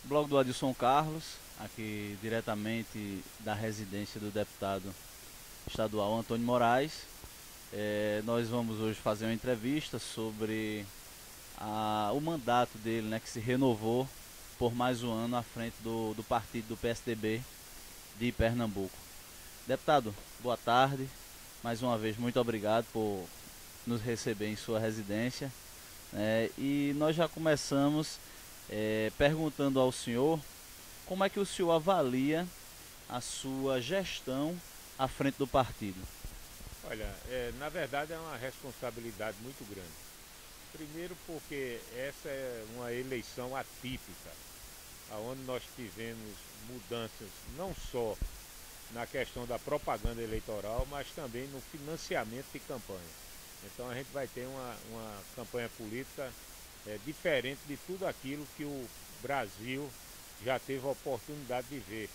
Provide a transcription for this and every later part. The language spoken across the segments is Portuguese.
Blog do Adilson Carlos, aqui diretamente da residência do deputado estadual Antônio Moraes. Nós vamos hoje fazer uma entrevista sobre o mandato dele, né, que se renovou por mais um ano à frente do partido do PSDB de Pernambuco. Deputado, boa tarde. Mais uma vez, muito obrigado por nos receber em sua residência. E nós já começamos perguntando ao senhor como é que o senhor avalia a sua gestão à frente do partido. Olha, na verdade é uma responsabilidade muito grande. Primeiro porque essa é uma eleição atípica, onde nós tivemos mudanças não só na questão da propaganda eleitoral, mas também no financiamento de campanha. Então a gente vai ter uma campanha política diferente de tudo aquilo que o Brasil já teve a oportunidade de ver.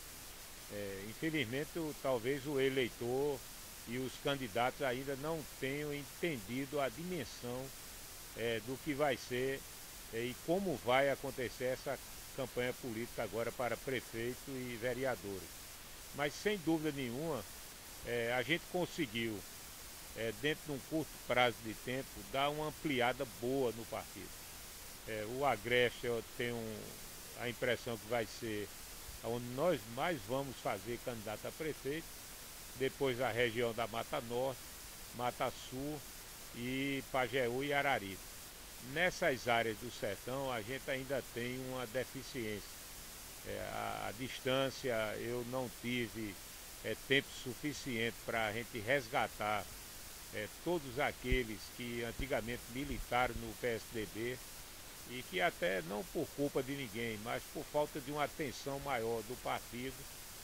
Infelizmente, talvez o eleitor e os candidatos ainda não tenham entendido a dimensão do que vai ser e como vai acontecer essa campanha política agora para prefeito e vereadores. Mas sem dúvida nenhuma, a gente conseguiu, dentro de um curto prazo de tempo, dar uma ampliada boa no partido. O Agreste, eu tenho a impressão que vai ser onde nós mais vamos fazer candidato a prefeito, depois a região da Mata Norte, Mata Sul e Pajeú e Araripe. Nessas áreas do sertão a gente ainda tem uma deficiência. A distância eu não tive tempo suficiente para a gente resgatar todos aqueles que antigamente militaram no PSDB e que até não por culpa de ninguém, mas por falta de uma atenção maior do partido,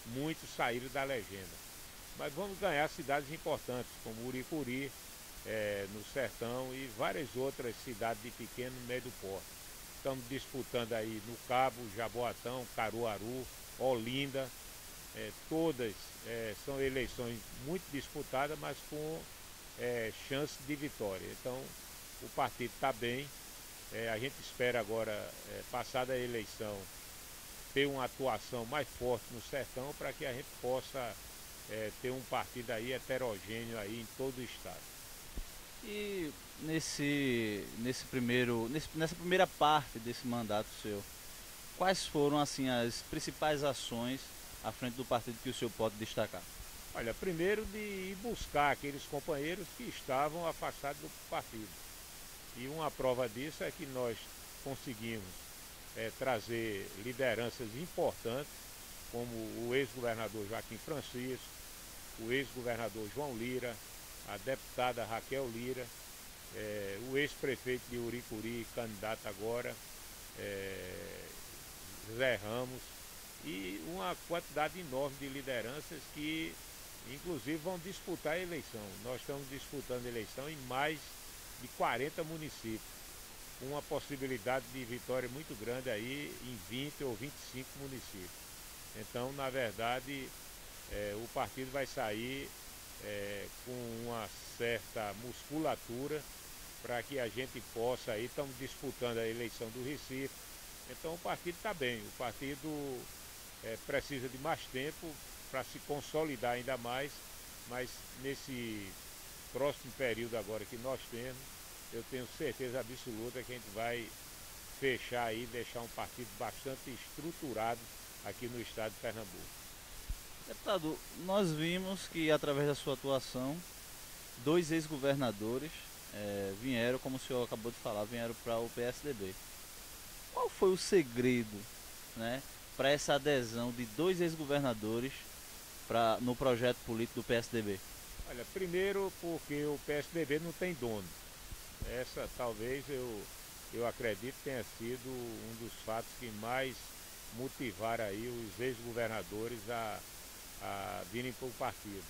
muitos saíram da legenda. Mas vamos ganhar cidades importantes, como Uricuri, no Sertão, e várias outras cidades de pequeno e médio porte. Estamos disputando aí no Cabo, Jaboatão, Caruaru, Olinda, todas são eleições muito disputadas, mas com chance de vitória. Então o partido está bem. A gente espera agora, passada a eleição, ter uma atuação mais forte no sertão para que a gente possa ter um partido aí heterogêneo aí em todo o estado. E nessa primeira parte desse mandato seu, quais foram assim as principais ações à frente do partido que o senhor pode destacar? Olha, primeiro de ir buscar aqueles companheiros que estavam afastados do partido. E uma prova disso é que nós conseguimos trazer lideranças importantes, como o ex-governador Joaquim Francisco, o ex-governador João Lira, a deputada Raquel Lira, o ex-prefeito de Uricuri, candidato agora, Zé Ramos, e uma quantidade enorme de lideranças que, inclusive, vão disputar a eleição. Nós estamos disputando a eleição em mais de 40 municípios, com uma possibilidade de vitória muito grande aí em 20 ou 25 municípios. Então, na verdade, o partido vai sair com uma certa musculatura para que a gente possa aí, estamos disputando a eleição do Recife, então o partido está bem, o partido precisa de mais tempo para se consolidar ainda mais, mas nesse próximo período agora que nós temos, eu tenho certeza absoluta que a gente vai fechar aí, deixar um partido bastante estruturado aqui no estado de Pernambuco. Deputado, nós vimos que através da sua atuação, dois ex-governadores vieram, como o senhor acabou de falar, vieram para o PSDB. Qual foi o segredo, né, para essa adesão de dois ex-governadores no projeto político do PSDB? Olha, primeiro porque o PSDB não tem dono. Essa talvez eu acredito tenha sido um dos fatos que mais motivaram aí os ex-governadores a virem para o partido.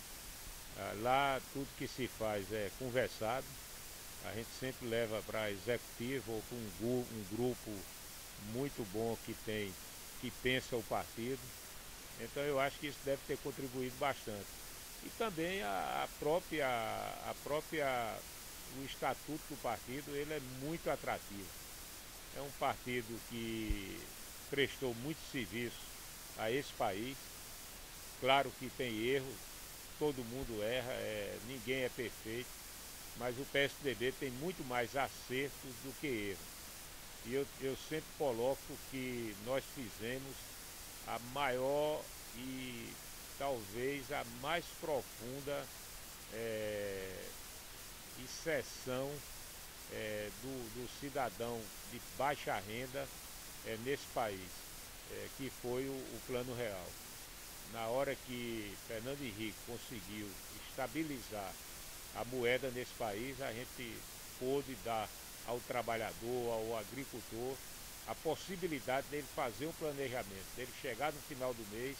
Lá tudo que se faz é conversado, a gente sempre leva para executivo ou para um grupo muito bom que pensa o partido. Então eu acho que isso deve ter contribuído bastante. E também o estatuto do partido, ele é muito atrativo. É um partido que prestou muito serviço a esse país. Claro que tem erro, todo mundo erra, ninguém é perfeito, mas o PSDB tem muito mais acertos do que erros. E eu sempre coloco que nós fizemos a maior e talvez a mais profunda inserção do cidadão de baixa renda nesse país, que foi o Plano Real. Na hora que Fernando Henrique conseguiu estabilizar a moeda nesse país, a gente pôde dar ao trabalhador, ao agricultor, a possibilidade dele fazer um planejamento, dele chegar no final do mês,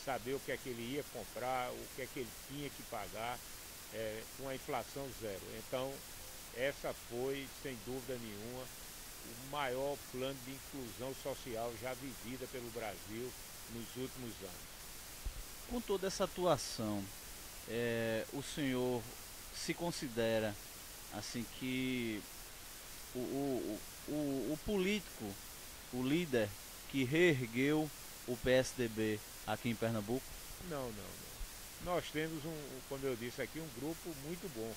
saber o que é que ele ia comprar, o que é que ele tinha que pagar, com a inflação zero. Então, essa foi, sem dúvida nenhuma, o maior plano de inclusão social já vivida pelo Brasil nos últimos anos. Com toda essa atuação, o senhor se considera assim que o político, o líder que reergueu o PSDB aqui em Pernambuco? Não, não, não. Nós temos, como eu disse aqui, um grupo muito bom.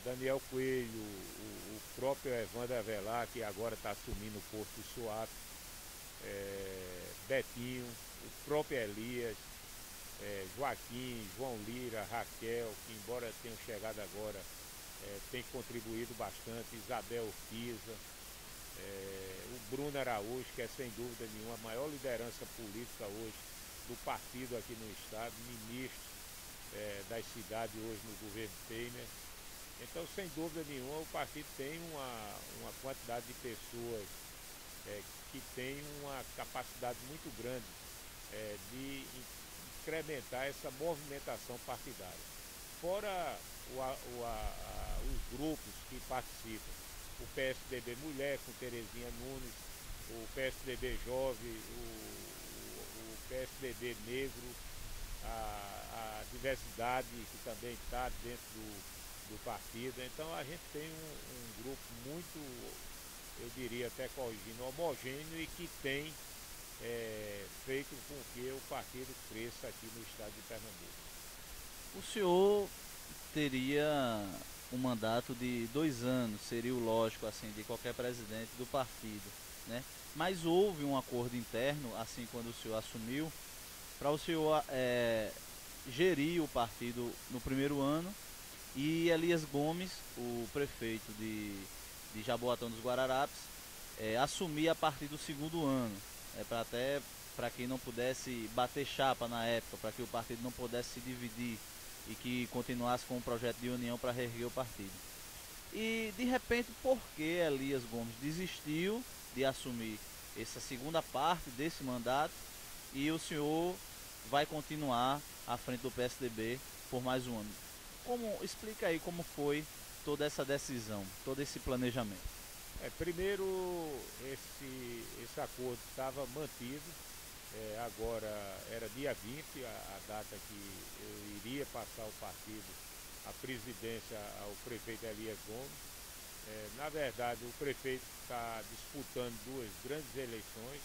Daniel Coelho, o próprio Evandro Avelar, que agora está assumindo o posto de Suape, Betinho, o próprio Elias, Joaquim, João Lira, Raquel, que embora tenham chegado agora, tem contribuído bastante, Isabel Urquiza, o Bruno Araújo, que é sem dúvida nenhuma a maior liderança política hoje do partido aqui no estado, ministro das cidades hoje no governo Temer. Então, sem dúvida nenhuma, o partido tem uma quantidade de pessoas que tem uma capacidade muito grande de incrementar essa movimentação partidária. Fora os grupos que participam, o PSDB Mulher com Terezinha Nunes, o PSDB Jovem, o PSDB Negro, a diversidade que também está dentro do partido. Então a gente tem um grupo muito, eu diria até corrigindo, homogêneo e que tem feito com que o partido cresça aqui no estado de Pernambuco. O senhor teria um mandato de 2 anos, seria o lógico assim de qualquer presidente do partido, né? Mas houve um acordo interno, assim quando o senhor assumiu, para o senhor gerir o partido no primeiro ano e Elias Gomes, o prefeito de Jaboatão dos Guararapes, assumir a partir do segundo ano, para que não pudesse bater chapa na época, para que o partido não pudesse se dividir e que continuasse com um projeto de união para reerguer o partido. E de repente, por que Elias Gomes desistiu de assumir essa segunda parte desse mandato e o senhor vai continuar à frente do PSDB por mais um ano? Explica aí como foi toda essa decisão, todo esse planejamento. Primeiro, esse acordo estava mantido. Agora era dia 20, a data que eu iria passar o partido, a presidência ao prefeito Elias Gomes. Na verdade, o prefeito está disputando 2 grandes eleições,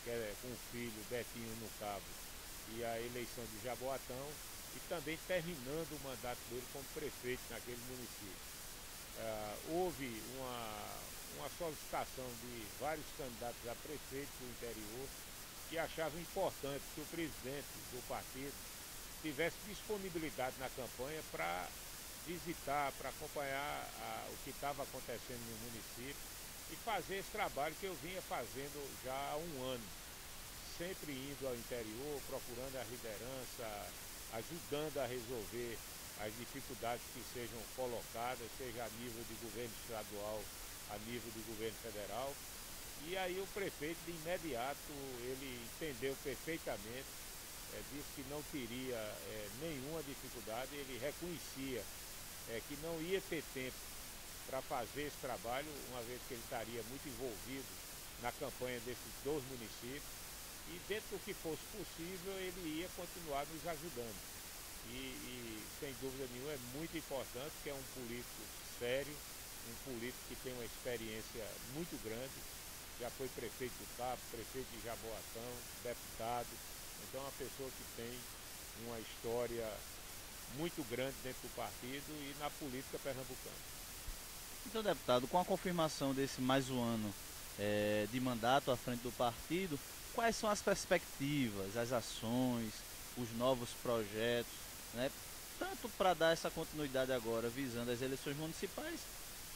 que é com o filho Betinho no Cabo e a eleição de Jaboatão, e também terminando o mandato dele como prefeito naquele município. Houve uma solicitação de vários candidatos a prefeito do interior que achavam importante que o presidente do partido tivesse disponibilidade na campanha para visitar, para acompanhar o que estava acontecendo no município e fazer esse trabalho que eu vinha fazendo já há um ano, sempre indo ao interior, procurando a liderança, ajudando a resolver as dificuldades que sejam colocadas, seja a nível de governo estadual, a nível de governo federal. E aí o prefeito, de imediato, ele entendeu perfeitamente, disse que não teria nenhuma dificuldade, ele reconhecia que não ia ter tempo para fazer esse trabalho, uma vez que ele estaria muito envolvido na campanha desses 2 municípios, e dentro do que fosse possível ele ia continuar nos ajudando. E sem dúvida nenhuma é muito importante, que é um político sério, um político que tem uma experiência muito grande, já foi prefeito do Cabo, prefeito de Jaboatão, deputado. Então é uma pessoa que tem uma história muito grande dentro do partido e na política pernambucana. Então, deputado, com a confirmação desse mais um ano de mandato à frente do partido, quais são as perspectivas, as ações, os novos projetos, né? Tanto para dar essa continuidade agora visando as eleições municipais,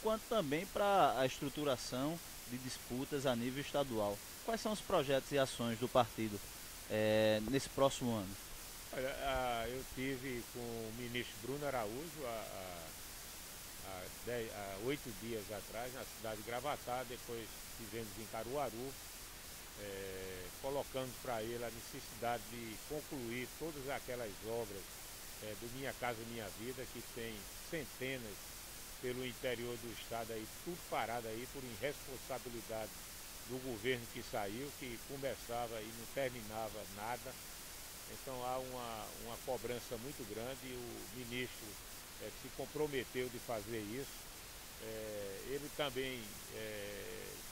quanto também para a estruturação de disputas a nível estadual. Quais são os projetos e ações do partido nesse próximo ano? Olha, eu tive com o ministro Bruno Araújo há 8 dias atrás, na cidade de Gravatá, depois estivemos em Caruaru, colocando para ele a necessidade de concluir todas aquelas obras do Minha Casa Minha Vida, que tem centenas pelo interior do estado aí, tudo parado aí por irresponsabilidade do governo que saiu, que começava e não terminava nada. Então há uma cobrança muito grande e o ministro se comprometeu de fazer isso. Ele também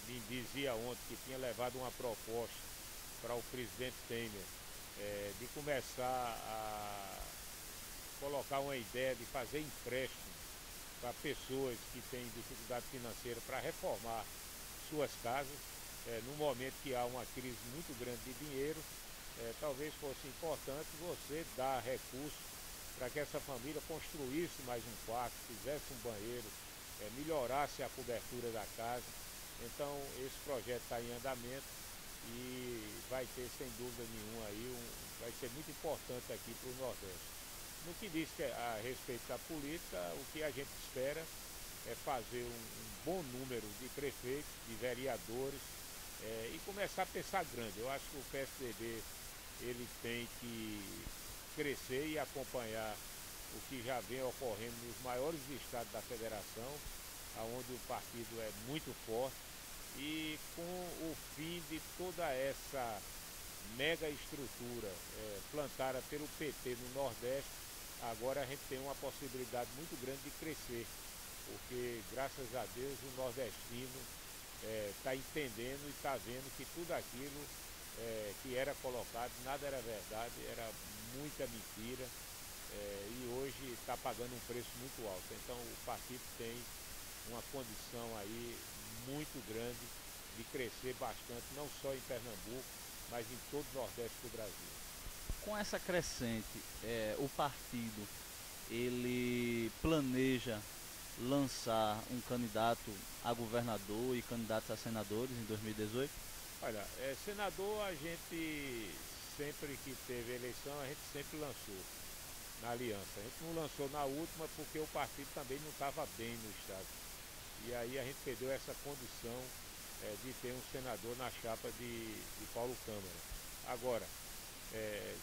me dizia ontem que tinha levado uma proposta para o presidente Temer de começar a colocar uma ideia de fazer empréstimo para pessoas que têm dificuldade financeira para reformar suas casas, no momento que há uma crise muito grande de dinheiro. Talvez fosse importante você dar recursos para que essa família construísse mais um quarto, fizesse um banheiro, melhorasse a cobertura da casa. Então esse projeto está em andamento e vai ter sem dúvida nenhuma aí, vai ser muito importante aqui para o Nordeste. No que diz a respeito da política, o que a gente espera é fazer um bom número de prefeitos, de vereadores e começar a pensar grande. Eu acho que o PSDB ele tem que crescer e acompanhar o que já vem ocorrendo nos maiores estados da federação, onde o partido é muito forte, e com o fim de toda essa mega estrutura plantada pelo PT no Nordeste, agora a gente tem uma possibilidade muito grande de crescer, porque graças a Deus o nordestino está entendendo e está vendo que tudo aquilo que era colocado, nada era verdade, era muita mentira e hoje está pagando um preço muito alto. Então o partido tem uma condição aí muito grande de crescer bastante, não só em Pernambuco, mas em todo o Nordeste do Brasil. Com essa crescente, o partido ele planeja lançar um candidato a governador e candidatos a senadores em 2018? Olha, senador a gente sempre que teve eleição, a gente sempre lançou na aliança. A gente não lançou na última porque o partido também não estava bem no estado. E aí a gente perdeu essa condição de ter um senador na chapa de Paulo Câmara. Agora,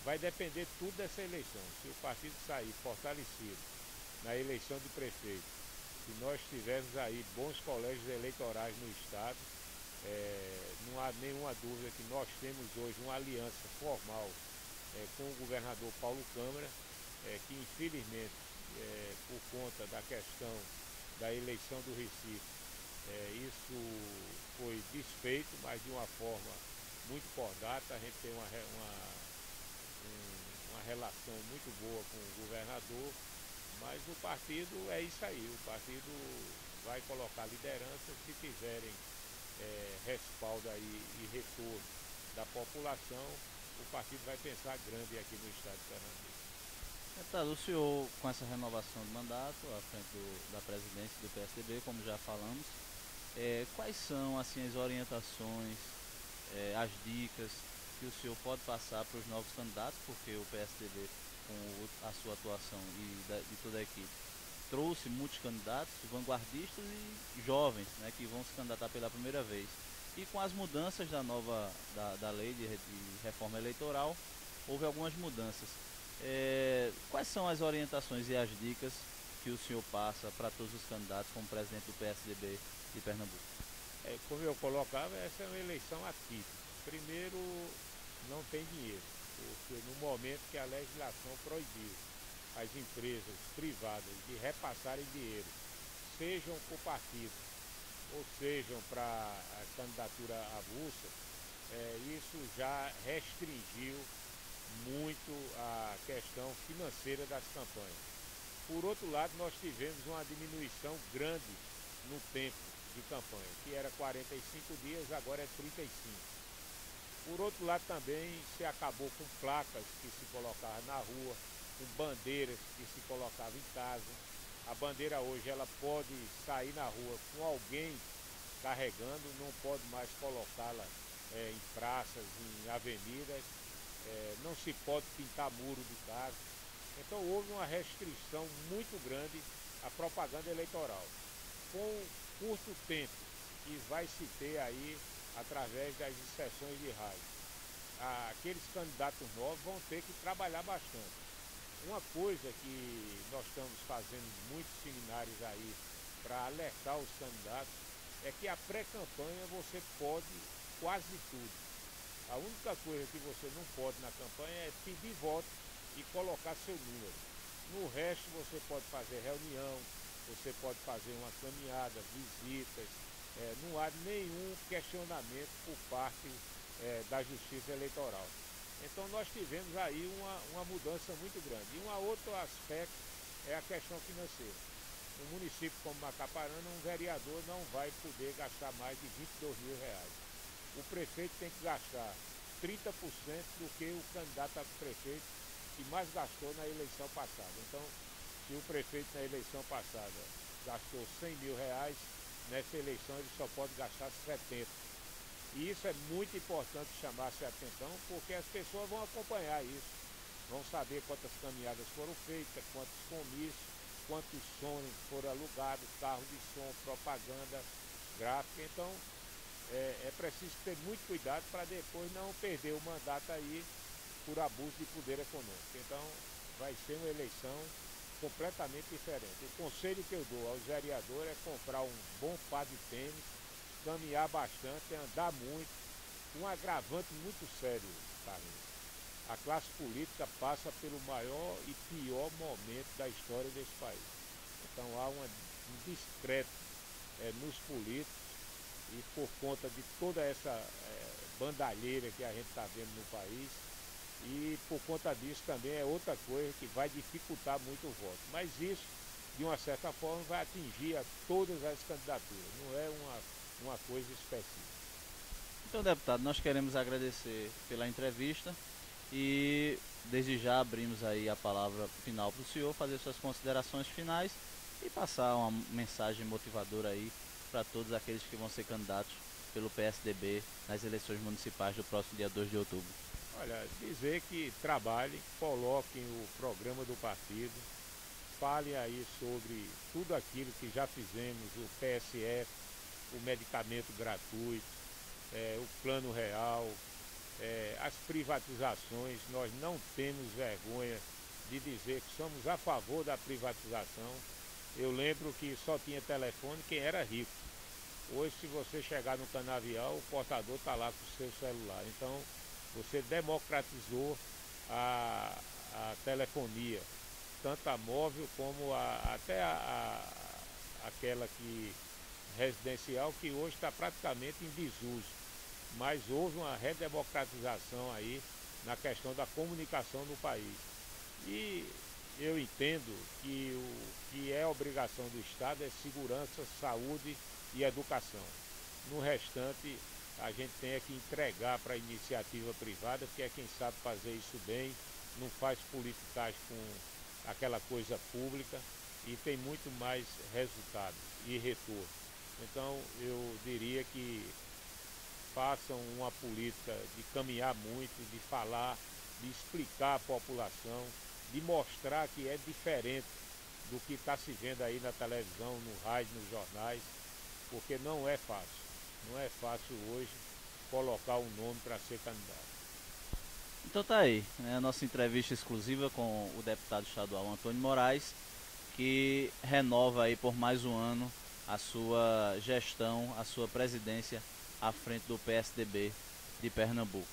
vai depender tudo dessa eleição. Se o partido sair fortalecido na eleição de prefeito, se nós tivermos aí bons colégios eleitorais no estado, não há nenhuma dúvida que nós temos hoje uma aliança formal com o governador Paulo Câmara, que infelizmente, por conta da questão da eleição do Recife, isso foi desfeito, mas de uma forma muito por data. A gente tem uma relação muito boa com o governador, mas o partido é isso aí, o partido vai colocar liderança se tiverem respaldo aí e retorno da população. O partido vai pensar grande aqui no estado de Pernambuco. Deputado, o senhor, com essa renovação de mandato à frente da presidência do PSDB, como já falamos, quais são assim, as orientações, as dicas que o senhor pode passar para os novos candidatos, porque o PSDB, com a sua atuação de toda a equipe, trouxe muitos candidatos vanguardistas e jovens, né, que vão se candidatar pela primeira vez. E com as mudanças da lei de reforma eleitoral, houve algumas mudanças. Quais são as orientações e as dicas que o senhor passa para todos os candidatos como presidente do PSDB de Pernambuco? Como eu colocava, essa é uma eleição atípica. Primeiro, não tem dinheiro, porque no momento que a legislação proibiu as empresas privadas de repassarem dinheiro, sejam para o partido, ou sejam para a candidatura avulsa, isso já restringiu muito a questão financeira das campanhas. Por outro lado, nós tivemos uma diminuição grande no tempo de campanha, que era 45 dias, agora é 35. Por outro lado também se acabou com placas que se colocavam na rua, com bandeiras que se colocavam em casa. A bandeira hoje ela pode sair na rua com alguém carregando, não pode mais colocá-la em praças, em avenidas, não se pode pintar muro de casa. Então houve uma restrição muito grande à propaganda eleitoral. Com curto tempo que vai se ter aí através das sessões de rádio, aqueles candidatos novos vão ter que trabalhar bastante. Uma coisa que nós estamos fazendo muitos seminários aí para alertar os candidatos é que a pré-campanha você pode quase tudo. A única coisa que você não pode na campanha é pedir voto e colocar seu número. No resto você pode fazer reunião, você pode fazer uma caminhada, visitas, não há nenhum questionamento por parte da Justiça Eleitoral. Então nós tivemos aí uma mudança muito grande. E um outro aspecto é a questão financeira. No município como Macaparana, um vereador não vai poder gastar mais de R$ 22.000. O prefeito tem que gastar 30% do que o candidato a prefeito que mais gastou na eleição passada. Então, se o prefeito na eleição passada gastou R$ 100.000, nessa eleição ele só pode gastar 70. E isso é muito importante chamar-se a atenção, porque as pessoas vão acompanhar isso, vão saber quantas caminhadas foram feitas, quantos comícios, quantos sons foram alugados, carro de som, propaganda gráfica. Então, é preciso ter muito cuidado para depois não perder o mandato aí por abuso de poder econômico. Então, vai ser uma eleição completamente diferente. O conselho que eu dou aos vereadores é comprar um bom par de tênis, caminhar bastante, andar muito. Um agravante muito sério, Carlos. A classe política passa pelo maior e pior momento da história desse país. Então há um descrédito nos políticos e por conta de toda essa bandalheira que a gente está vendo no país. E por conta disso também é outra coisa que vai dificultar muito o voto. Mas isso, de uma certa forma, vai atingir a todas as candidaturas, não é uma coisa específica. Então, deputado, nós queremos agradecer pela entrevista e desde já abrimos aí a palavra final para o senhor fazer suas considerações finais e passar uma mensagem motivadora aí para todos aqueles que vão ser candidatos pelo PSDB nas eleições municipais do próximo dia 2 de outubro. Olha, dizer que trabalhem, coloquem o programa do partido, falem aí sobre tudo aquilo que já fizemos, o PSF, o medicamento gratuito, o plano real, as privatizações. Nós não temos vergonha de dizer que somos a favor da privatização. Eu lembro que só tinha telefone quem era rico. Hoje, se você chegar no canavial, o portador está lá com o seu celular. Então, você democratizou a telefonia, tanto a móvel como até aquela que residencial, que hoje está praticamente em desuso. Mas houve uma redemocratização aí na questão da comunicação no país. E eu entendo que o que é obrigação do Estado é segurança, saúde e educação. No restante, a gente tem que entregar para a iniciativa privada, que é quem sabe fazer isso bem, não faz politicagem com aquela coisa pública e tem muito mais resultado e retorno. Então, eu diria que façam uma política de caminhar muito, de falar, de explicar à população, de mostrar que é diferente do que está se vendo aí na televisão, no rádio, nos jornais, porque não é fácil. Não é fácil hoje colocar um nome para ser candidato. Então tá aí, né, a nossa entrevista exclusiva com o deputado estadual Antônio Moraes, que renova aí por mais um ano a sua gestão, a sua presidência à frente do PSDB de Pernambuco.